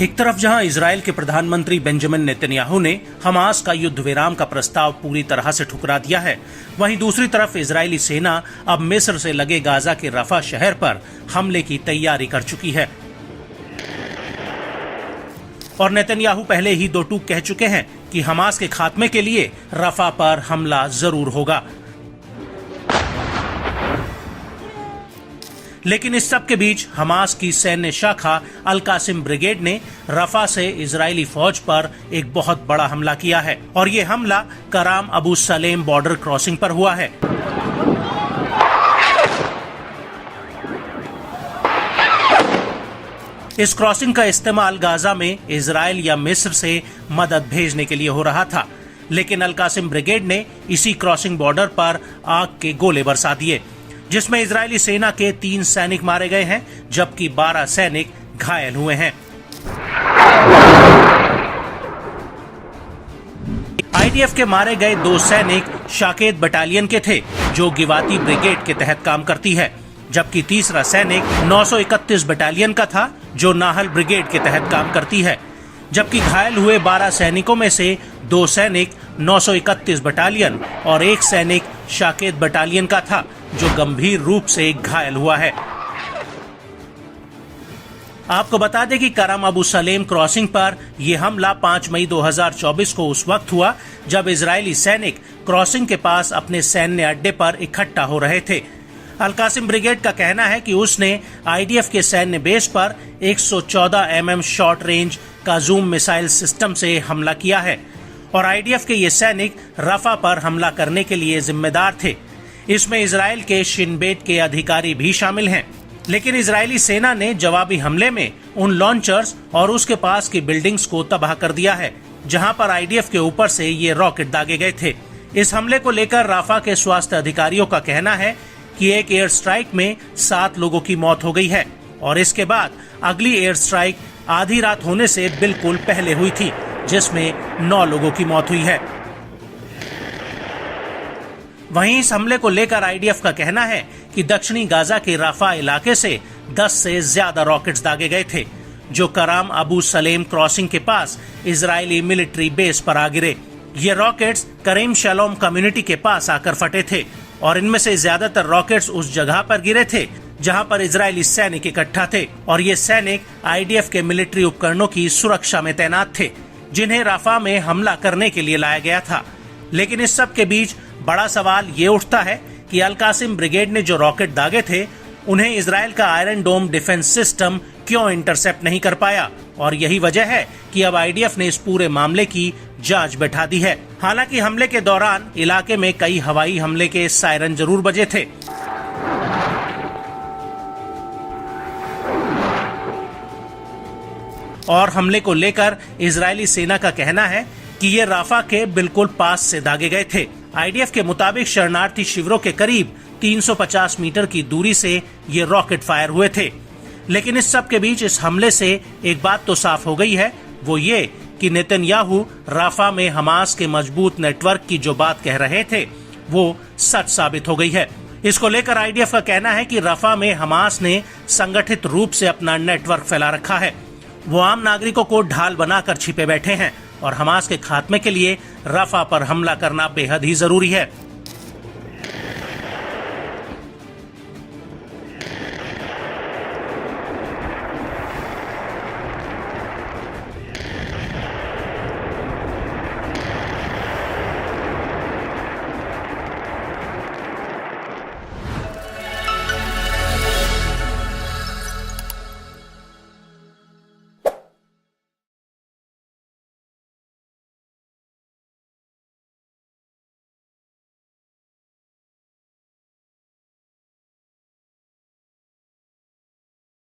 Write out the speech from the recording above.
एक तरफ जहां इजराइल के प्रधानमंत्री बेंजामिन नेतन्याहू ने हमास का युद्ध विराम का प्रस्ताव पूरी तरह से ठुकरा दिया है, वहीं दूसरी तरफ इजरायली सेना अब मिस्र से लगे गाजा के रफा शहर पर हमले की तैयारी कर चुकी है। और नेतन्याहू पहले ही दो टूक कह चुके हैं कि हमास के खात्मे के लिए रफा पर हमला जरूर होगा। लेकिन इस सब के बीच हमास की सैन्य शाखा अल कासिम ब्रिगेड ने रफा से इजरायली फौज पर एक बहुत बड़ा हमला किया है और ये हमला कराम अबू सलेम बॉर्डर क्रॉसिंग पर हुआ है। इस क्रॉसिंग का इस्तेमाल गाजा में इजराइल या मिस्र से मदद भेजने के लिए हो रहा था, लेकिन अल कासिम ब्रिगेड ने इसी क्रॉसिंग बॉर्डर पर आग के गोले बरसा दिए, जिसमें इजरायली सेना के 3 सैनिक मारे गए हैं जबकि 12 सैनिक घायल हुए हैं। आईडीएफ के मारे गए 2 सैनिक शाकेत बटालियन के थे जो गिवाती ब्रिगेड के तहत काम करती है, जबकि तीसरा सैनिक 931 बटालियन का था जो नाहल ब्रिगेड के तहत काम करती है। जबकि घायल हुए 12 सैनिकों में से 2 सैनिक 931 बटालियन और 1 सैनिक शाकेत बटालियन का था जो गंभीर रूप से घायल हुआ है। आपको बता दें कि कराम अबू सलेम क्रॉसिंग पर यह हमला 5 मई 2024 को उस वक्त हुआ जब इजरायली सैनिक क्रॉसिंग के पास अपने सैन्य अड्डे पर इकट्ठा हो रहे थे। अल कासिम ब्रिगेड का कहना है कि उसने आईडीएफ के सैन्य बेस पर 114 mm शॉर्ट रेंज का जूम मिसाइल सिस्टम से हमला किया है और आईडीएफ के ये सैनिक रफा पर हमला करने के लिए जिम्मेदार थे। इसमें इजराइल के शिन बेट के अधिकारी भी शामिल हैं, लेकिन इजरायली सेना ने जवाबी हमले में उन लॉन्चर्स और उसके पास की बिल्डिंग्स को तबाह कर दिया है जहां पर आईडीएफ के ऊपर से ये रॉकेट दागे गए थे। इस हमले को लेकर राफा के स्वास्थ्य अधिकारियों का कहना है कि एक एयर स्ट्राइक में 7 लोगों की मौत हो गई है और इसके बाद अगली एयर स्ट्राइक आधी रात होने से बिल्कुल पहले हुई थी जिसमें 9 लोगों की मौत हुई है। वहीं इस हमले को लेकर आईडीएफ का कहना है कि दक्षिणी गाजा के राफा इलाके से 10 से ज्यादा रॉकेट्स दागे गए थे जो कराम अबू सलेम क्रॉसिंग के पास इजरायली मिलिट्री बेस पर आ गिरे। ये रॉकेट्स करीम शलोम कम्युनिटी के पास आकर फटे थे और इनमें से ज्यादातर रॉकेट्स उस जगह पर गिरे थे जहां पर इजरायली सैनिक इकट्ठा थे और ये सैनिक आईडीएफ के मिलिट्री उपकरणों की सुरक्षा में तैनात थे जिन्हें राफा में हमला करने के लिए लाया गया था। लेकिन इस सब के बीच बड़ा सवाल ये उठता है कि अल कासिम ब्रिगेड ने जो रॉकेट दागे थे उन्हें इजराइल का आयरन डोम डिफेंस सिस्टम क्यों इंटरसेप्ट नहीं कर पाया और यही वजह है कि अब आईडीएफ ने इस पूरे मामले की जांच बैठा दी है। हालांकि हमले के दौरान इलाके में कई हवाई हमले के सायरन जरूर बजे थे। और हमले को लेकर इजरायली सेना का कहना है कि ये राफा के बिल्कुल पास से दागे गए थे। आईडीएफ के मुताबिक शरणार्थी शिविरों के करीब 350 मीटर की दूरी से ये रॉकेट फायर हुए थे। लेकिन इस सब के बीच इस हमले से एक बात तो साफ हो गई है, वो ये कि नेतन्याहू राफा में हमास के मजबूत नेटवर्क की जो बात कह रहे थे वो सच साबित हो गई है। इसको लेकर आईडीएफ का कहना है कि राफा में हमास ने संगठित रूप से अपना नेटवर्क फैला रखा है। वो आम नागरिकों को ढाल बनाकर छिपे बैठे हैं और हमास के खात्मे के लिए राफा पर हमला करना बेहद ही जरूरी है।